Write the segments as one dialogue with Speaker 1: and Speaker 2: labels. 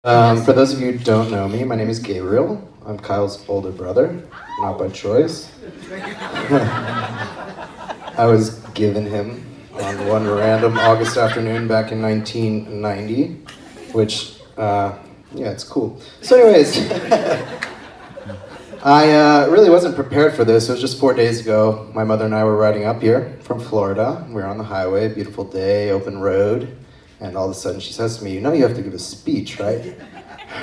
Speaker 1: For those of you who don't know me, my name is Gabriel. I'm Kyle's older brother, not by choice. I was given him on one random August afternoon back in 1990, which, yeah, it's cool. So anyways, I really wasn't prepared for this. It was just 4 days ago. My mother and I were riding up here from Florida. We were on the highway, beautiful day, open road. And all of a sudden she says to me, "You know you have to give a speech, right?"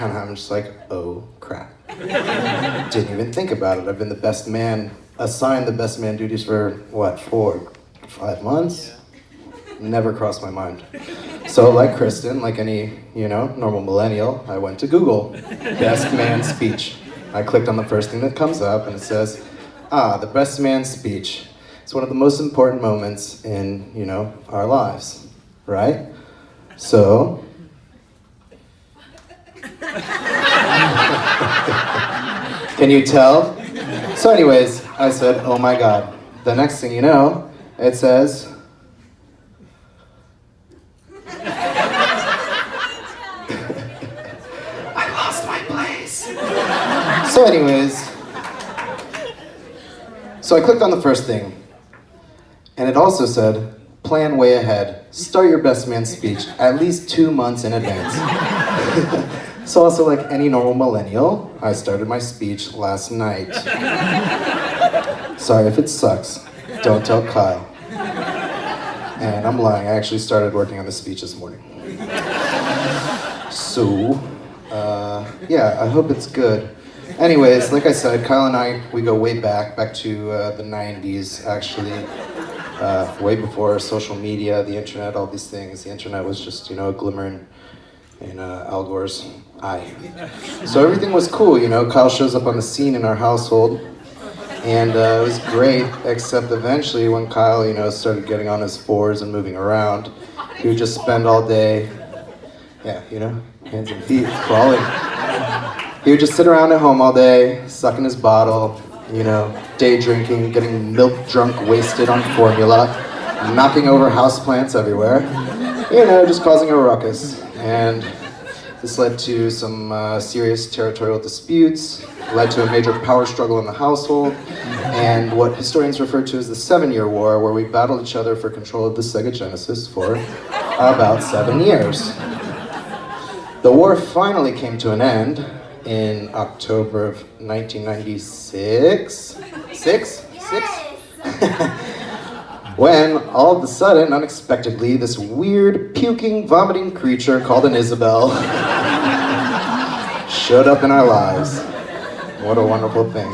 Speaker 1: And I'm just like, oh crap. Didn't even think about it. I've been the best man, assigned the best man duties for, what, 5 months? Never crossed my mind. So like Kristen, like any, normal millennial, I went to Google, best man speech. I clicked on the first thing that comes up and it says, the best man speech. It's one of the most important moments in, our lives, right? So, can you tell? So anyways, I said, oh my God. The next thing you know, it says, I lost my place. So anyways, so I clicked on the first thing, and it also said, plan way ahead. Start your best man speech at least 2 months in advance. So also like any normal millennial, I started my speech last night. Sorry if it sucks. Don't tell Kyle. And I'm lying, I actually started working on the speech this morning. So, yeah, I hope it's good. Anyways, like I said, Kyle and I, we go way back to the 90s, actually. Way before social media, the internet, all these things. The internet was just, a glimmer in Al Gore's eye. So everything was cool, Kyle shows up on the scene in our household, and it was great, except eventually when Kyle, started getting on his fours and moving around, he would just spend all day, hands and feet, crawling. He would just sit around at home all day, sucking his bottle, day drinking, getting milk drunk, wasted on formula, knocking over houseplants everywhere, just causing a ruckus. And this led to some serious territorial disputes, led to a major power struggle in the household, and what historians refer to as the 7-Year War, where we battled each other for control of the Sega Genesis for about 7 years. The war finally came to an end in October of 1996, when all of a sudden, unexpectedly, this weird, puking, vomiting creature called an Isabel showed up in our lives. What a wonderful thing.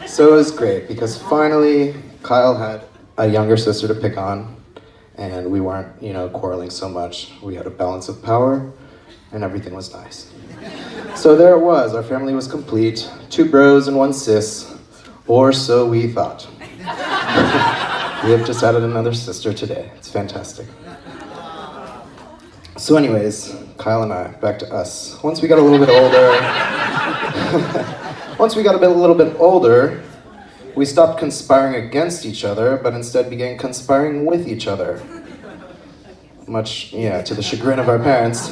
Speaker 1: So it was great, because finally, Kyle had a younger sister to pick on, and we weren't, quarreling so much. We had a balance of power, and everything was nice. So there it was, our family was complete, 2 bros and 1 sis, or so we thought. We have just added another sister today, it's fantastic. So anyways, Kyle and I, back to us. Once we got a little bit older, we stopped conspiring against each other, but instead began conspiring with each other. Much, to the chagrin of our parents.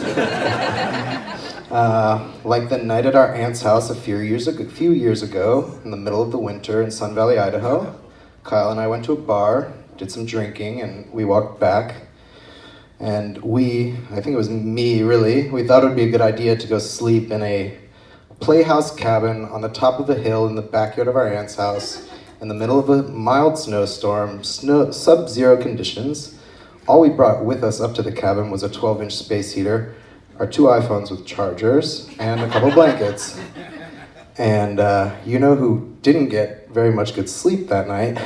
Speaker 1: Like the night at our aunt's house a few years ago, in the middle of the winter in Sun Valley, Idaho, Kyle and I went to a bar, did some drinking, and we walked back. And I think it was me really, we thought it would be a good idea to go sleep in a playhouse cabin on the top of a hill in the backyard of our aunt's house, in the middle of a mild snowstorm, sub-zero conditions. All we brought with us up to the cabin was a 12-inch space heater, our 2 iPhones with chargers, and a couple blankets. And who didn't get very much good sleep that night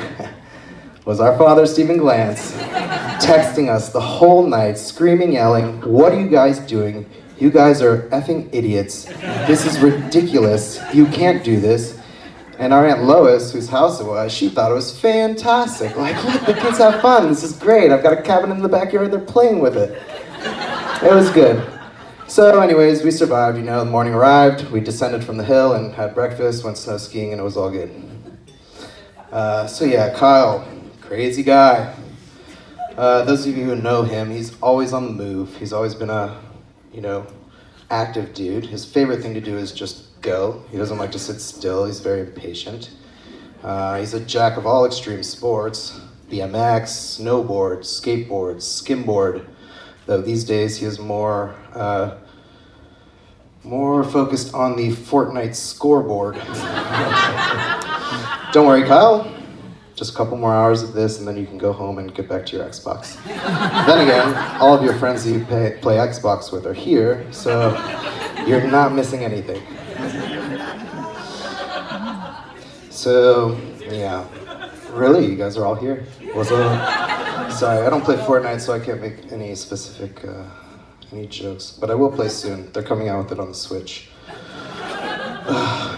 Speaker 1: was our father, Stephen Glantz, texting us the whole night, screaming, yelling, "What are you guys doing? You guys are effing idiots. This is ridiculous. You can't do this." And our Aunt Lois, whose house it was, she thought it was fantastic. Like, let the kids have fun. This is great. I've got a cabin in the backyard. They're playing with it. It was good. So anyways, we survived, the morning arrived, we descended from the hill and had breakfast, went snow skiing, and it was all good. So yeah, Kyle, crazy guy. Those of you who know him, he's always on the move. He's always been a, active dude. His favorite thing to do is just go. He doesn't like to sit still. He's very impatient. He's a jack of all extreme sports: BMX, snowboard, skateboard, skimboard. Though these days he is more focused on the Fortnite scoreboard. Don't worry, Kyle. Just a couple more hours of this and then you can go home and get back to your Xbox. Then again, all of your friends that you play Xbox with are here, so you're not missing anything. So, yeah. Really? You guys are all here? What's up? Sorry, I don't play Fortnite, so I can't make any specific, any jokes. But I will play soon. They're coming out with it on the Switch.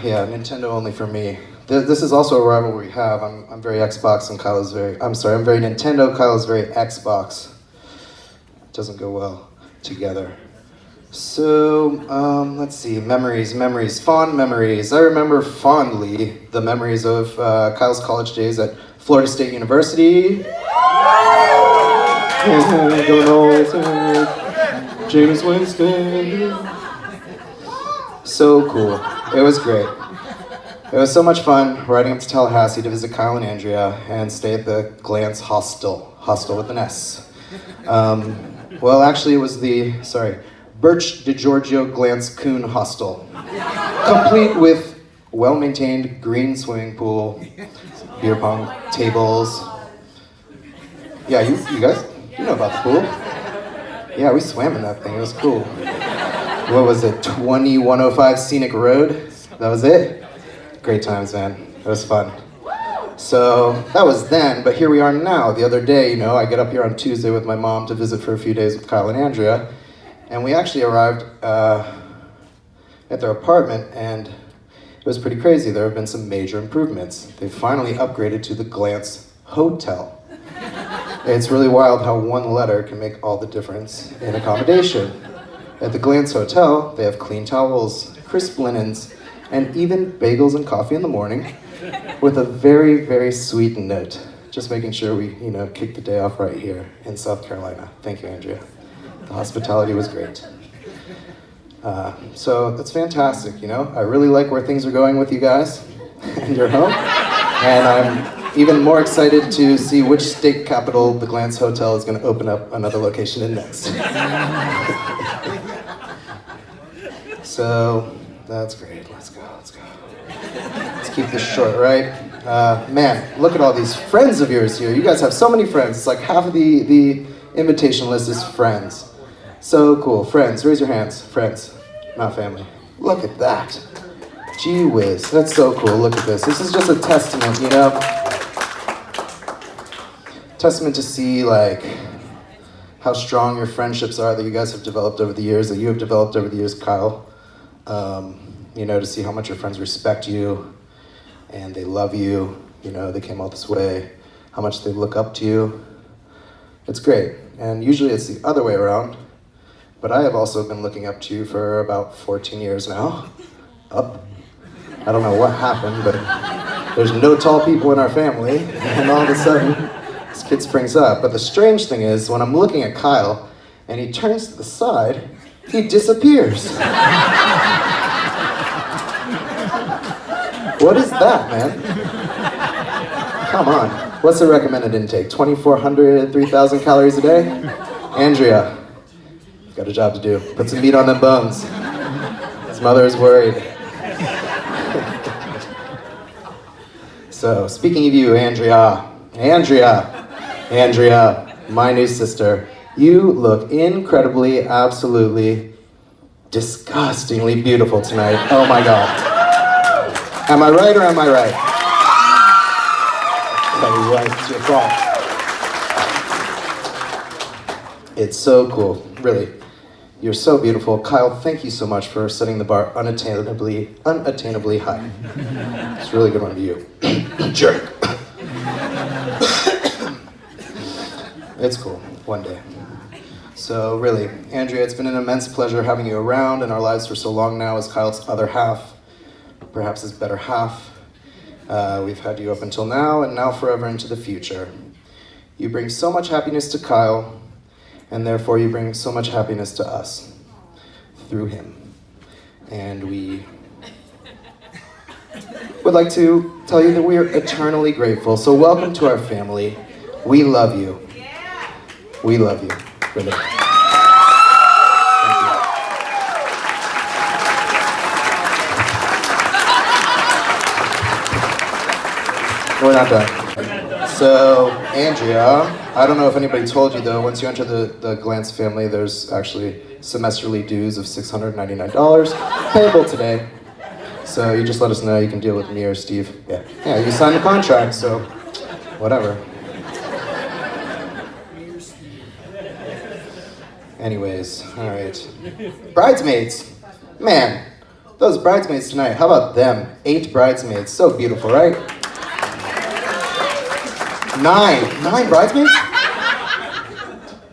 Speaker 1: Yeah, Nintendo only for me. This is also a rivalry we have. I'm very Xbox and Kyle is I'm very Nintendo, Kyle is very Xbox. It doesn't go well together. So, let's see, memories, fond memories. I remember fondly the memories of Kyle's college days at Florida State University. James Winston. So cool. It was great. It was so much fun riding up to Tallahassee to visit Kyle and Andrea and stay at the Glance Hostel with an S. Well, actually it was Birch DiGiorgio Glance Coon Hostel, complete with well-maintained green swimming pool, beer pong tables. Yeah, you guys, you know about the pool. Yeah, we swam in that thing, it was cool. What was it, 2105 Scenic Road? That was it? Great times, man. It was fun. So that was then, but here we are now. The other day, I get up here on Tuesday with my mom to visit for a few days with Kyle and Andrea, and we actually arrived at their apartment, and it was pretty crazy. There have been some major improvements. They finally upgraded to the Glance Hotel. It's really wild how one letter can make all the difference in accommodation. At the Glance Hotel, they have clean towels, crisp linens, and even bagels and coffee in the morning with a very, very sweet note. Just making sure we, kick the day off right here in South Carolina. Thank you, Andrea. The hospitality was great. So that's fantastic, I really like where things are going with you guys and your home. And I'm even more excited to see which state capital the Glance Hotel is going to open up another location in next. So that's great. Let's go. Let's keep this short, right? Man, look at all these friends of yours here. You guys have so many friends. It's like half of the invitation list is friends. So cool. Friends, raise your hands. Friends, not family. Look at that. Gee whiz, that's so cool. Look at this. This is just a testament, Testament to see, how strong your friendships are that you guys have developed over the years, that you have developed over the years, Kyle. To see how much your friends respect you and they love you, they came all this way, how much they look up to you. It's great. And usually it's the other way around, but I have also been looking up to you for about 14 years now. Up. I don't know what happened, but there's no tall people in our family, and all of a sudden, this kid springs up. But the strange thing is, when I'm looking at Kyle, and he turns to the side, he disappears. What is that, man? Come on. What's the recommended intake? 2,400, 3,000 calories a day? Andrea, you've got a job to do. Put some meat on them bones. His mother is worried. So, speaking of you, Andrea, my new sister, you look incredibly, absolutely, disgustingly beautiful tonight. Oh my God. Am I right or am I right? You're right, it's your fault. It's so cool, really. You're so beautiful. Kyle, thank you so much for setting the bar unattainably high. It's a really good one to you. Jerk. It's cool, one day. So really, Andrea, it's been an immense pleasure having you around in our lives for so long now as Kyle's other half, perhaps his better half. We've had you up until now and now forever into the future. You bring so much happiness to Kyle, and therefore you bring so much happiness to us through him. and we would like to tell you that we are eternally grateful. So welcome to our family. We love you. We love you. Really. Thank you. We're not done. So, Andrea, I don't know if anybody told you though, once you enter the Glantz family, there's actually semesterly dues of $699 payable today. So you just let us know, you can deal with me or Steve. Yeah, you signed the contract, so whatever. Anyways, all right. Bridesmaids. Man, those bridesmaids tonight, how about them? 8 bridesmaids, so beautiful, right? 9 bridesmaids?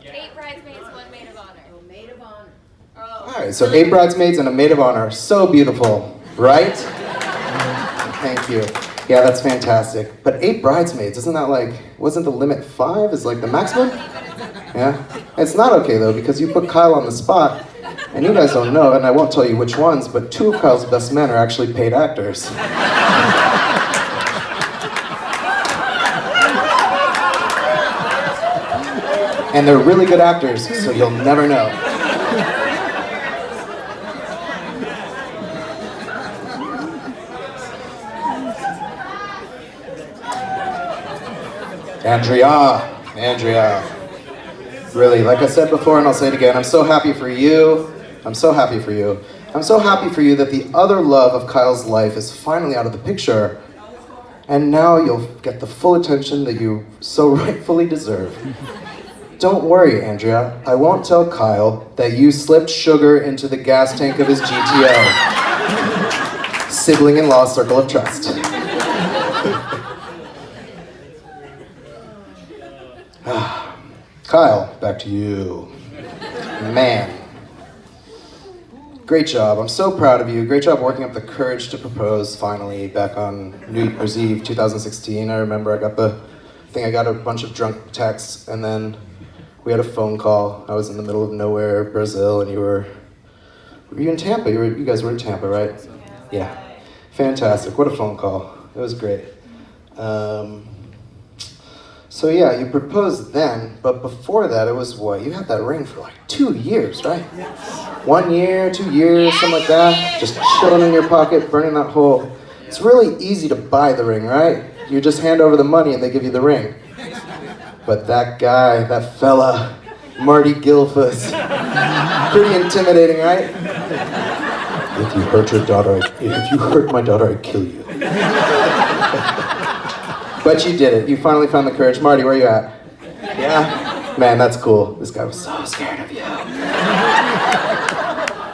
Speaker 2: 8 bridesmaids, 1 maid of honor. Oh, maid of honor. Oh.
Speaker 1: All right, so 8 bridesmaids and a maid of honor, so beautiful. Right? Thank you. Yeah, that's fantastic. But 8 bridesmaids, isn't that like, wasn't the limit 5 is like the maximum? Yeah? It's not okay though, because you put Kyle on the spot, and you guys don't know, and I won't tell you which ones, but 2 of Kyle's best men are actually paid actors. And they're really good actors, so you'll never know. Andrea, really, like I said before and I'll say it again, I'm so happy for you. I'm so happy for you. I'm so happy for you that the other love of Kyle's life is finally out of the picture. And now you'll get the full attention that you so rightfully deserve. Don't worry, Andrea. I won't tell Kyle that you slipped sugar into the gas tank of his GTO. Sibling-in-law circle of trust. Kyle, back to you. Man. Great job. I'm so proud of you. Great job working up the courage to propose finally back on New Year's Eve 2016. I remember I got a bunch of drunk texts, and then we had a phone call. I was in the middle of nowhere, Brazil, and were you in Tampa? You guys were in Tampa, right? Yeah. Fantastic. What a phone call. It was great. So yeah, you proposed then, but before that it was what? You had that ring for like 2 years, right? 1 year, 2 years, something like that. Just chilling in your pocket, burning that hole. It's really easy to buy the ring, right? You just hand over the money and they give you the ring. But that guy, that fella, Marty Gilfus, pretty intimidating, right? If you hurt my daughter, I'd kill you. But you did it. You finally found the courage. Marty, where are you at? Yeah? Man, that's cool. This guy was so scared of you.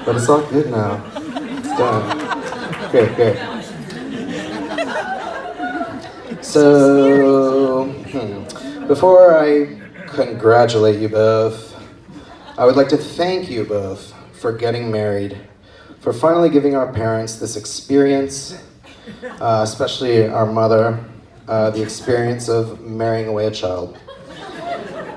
Speaker 1: But it's all good now. It's done. Great. So, before I congratulate you both, I would like to thank you both for getting married, for finally giving our parents this experience, especially our mother, the experience of marrying away a child.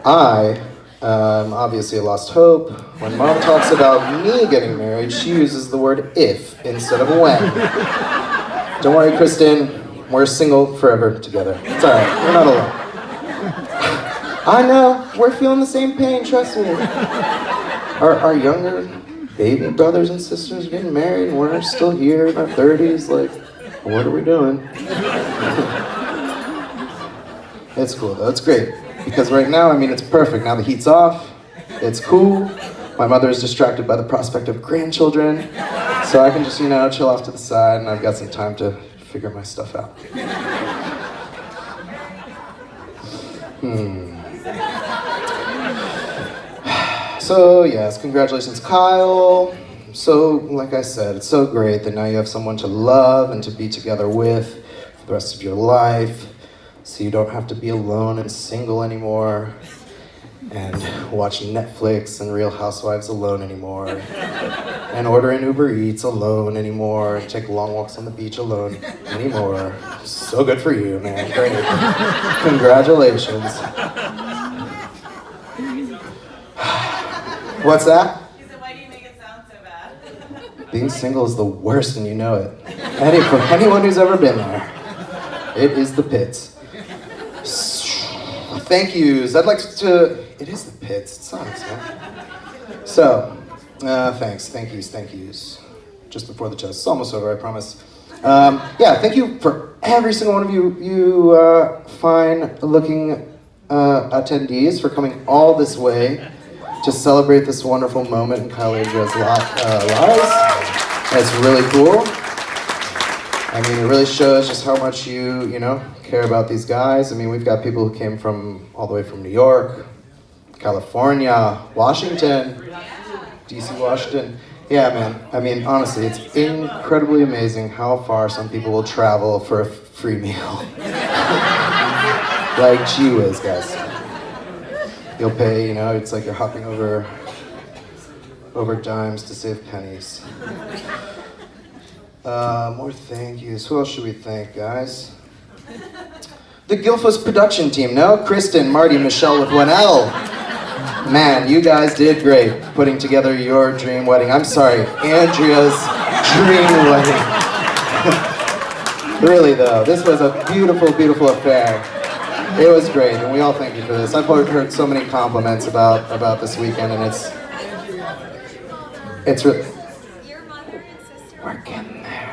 Speaker 1: I obviously lost hope. When Mom talks about me getting married, she uses the word if instead of when. Don't worry, Kristen, we're single forever together. It's all right, we're not alone. I know, we're feeling the same pain, trust me. Our younger baby brothers and sisters are getting married, and we're still here in our 30s, like, what are we doing? It's cool though, it's great. Because right now, it's perfect. Now the heat's off, it's cool. My mother is distracted by the prospect of grandchildren. So I can just, chill off to the side, and I've got some time to figure my stuff out. So yes, congratulations, Kyle. So, like I said, it's so great that now you have someone to love and to be together with for the rest of your life. So you don't have to be alone and single anymore, and watch Netflix and Real Housewives alone anymore, and order an Uber Eats alone anymore, and take long walks on the beach alone anymore. So good for you, man. Great. Congratulations. What's that?
Speaker 3: He said, why do you make it sound so bad?
Speaker 1: Being single is the worst and you know it. For anyone who's ever been there, it is the pits. Thank yous. I'd like to, it is the pits, it sucks, man. So, thanks, thank yous. Just before the chest, it's almost over, I promise. Yeah, thank you for every single one of you fine-looking attendees for coming all this way to celebrate this wonderful moment in Kyle Adria's lives. It's really cool. I mean, it really shows just how much you care about these guys. I mean, we've got people who came from all the way from New York, California, Washington, DC, Washington. Yeah, man. I mean, honestly, it's incredibly amazing how far some people will travel for a free meal. Like, gee whiz, guys. You'll pay, it's like you're hopping over dimes to save pennies. More thank yous. Who else should we thank, guys? The Gilfos production team, no? Kristen, Marty, Michelle with one L. Man, you guys did great putting together your dream wedding. I'm sorry, Andrea's dream wedding. Really though, this was a beautiful, beautiful affair. It was great, and we all thank you for this. I've heard so many compliments about this weekend, and it's really...
Speaker 2: Your mother and sister.
Speaker 1: We're getting there.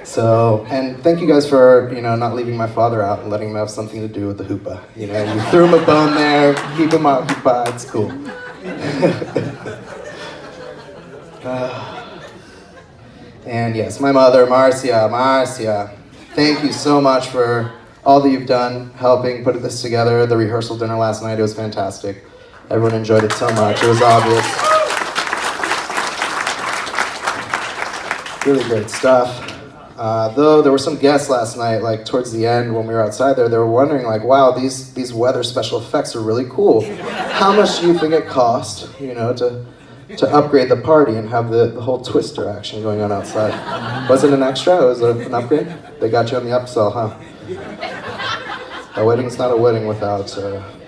Speaker 1: So, and thank you guys for, not leaving my father out and letting him have something to do with the hoopah. You threw him a bone there, keep him occupied, it's cool. And yes, my mother, Marcia, thank you so much for all that you've done, helping put this together. The rehearsal dinner last night, it was fantastic. Everyone enjoyed it so much, it was obvious. Really great stuff. Though there were some guests last night, like towards the end when we were outside there, they were wondering like, wow, these weather special effects are really cool. How much do you think it cost, to upgrade the party and have the whole Twister action going on outside? Was it an extra? Was it an upgrade? They got you on the upsell, huh? A wedding's not a wedding without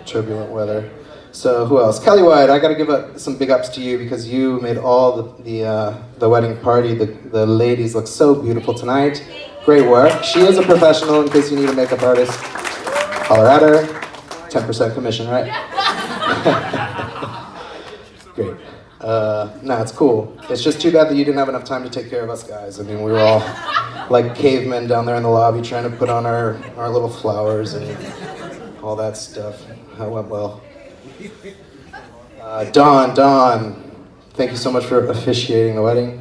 Speaker 1: turbulent weather. So who else? Kelly White, I gotta give some big ups to you because you made all the wedding party, the ladies look so beautiful tonight. Great work. She is a professional in case you need a makeup artist. Holler at her. 10% commission, right? Great. No, it's cool. It's just too bad that you didn't have enough time to take care of us guys. I mean, we were all like cavemen down there in the lobby trying to put on our little flowers and all that stuff. That went well. Dawn, thank you so much for officiating the wedding.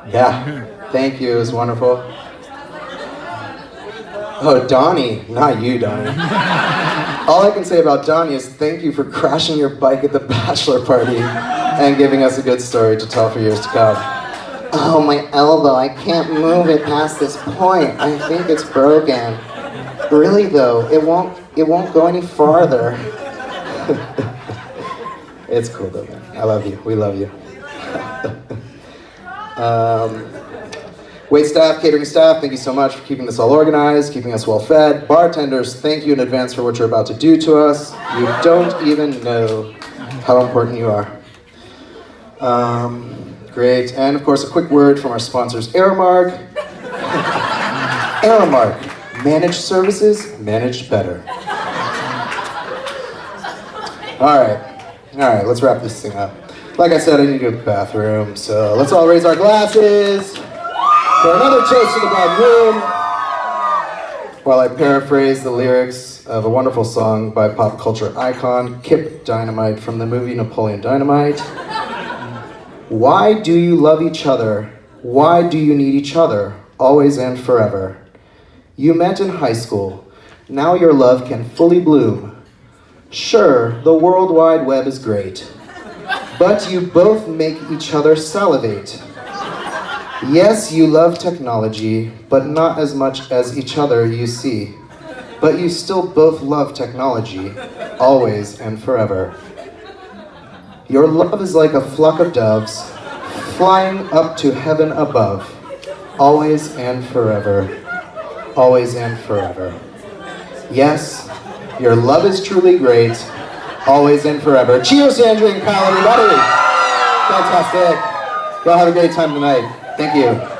Speaker 1: Yeah, thank you, it was wonderful. Oh, Donnie, not you, Donnie. All I can say about Donnie is thank you for crashing your bike at the bachelor party and giving us a good story to tell for years to come. Oh, my elbow, I can't move it past this point. I think it's broken. Really though, it won't go any farther. It's cool though, man. I love you. We love you. Wait staff, catering staff, thank you so much for keeping this all organized, keeping us well fed. Bartenders, thank you in advance for what you're about to do to us. You don't even know how important you are. Great. And of course, a quick word from our sponsors, Aramark. Aramark, managed services, managed better. All right, let's wrap this thing up. Like I said, I need to go to the bathroom, so let's all raise our glasses for another toast to the bride room, while I paraphrase the lyrics of a wonderful song by pop culture icon Kip Dynamite from the movie Napoleon Dynamite. Why do you love each other? Why do you need each other? Always and forever. You met in high school. Now your love can fully bloom. Sure, the World Wide Web is great, but you both make each other salivate. Yes, you love technology, but not as much as each other you see. But you still both love technology, always and forever. Your love is like a flock of doves, flying up to heaven above, always and forever, always and forever. Yes, your love is truly great, always and forever. Cheers, Andrew and Kyle, everybody! Fantastic. Y'all have a great time tonight. Thank you.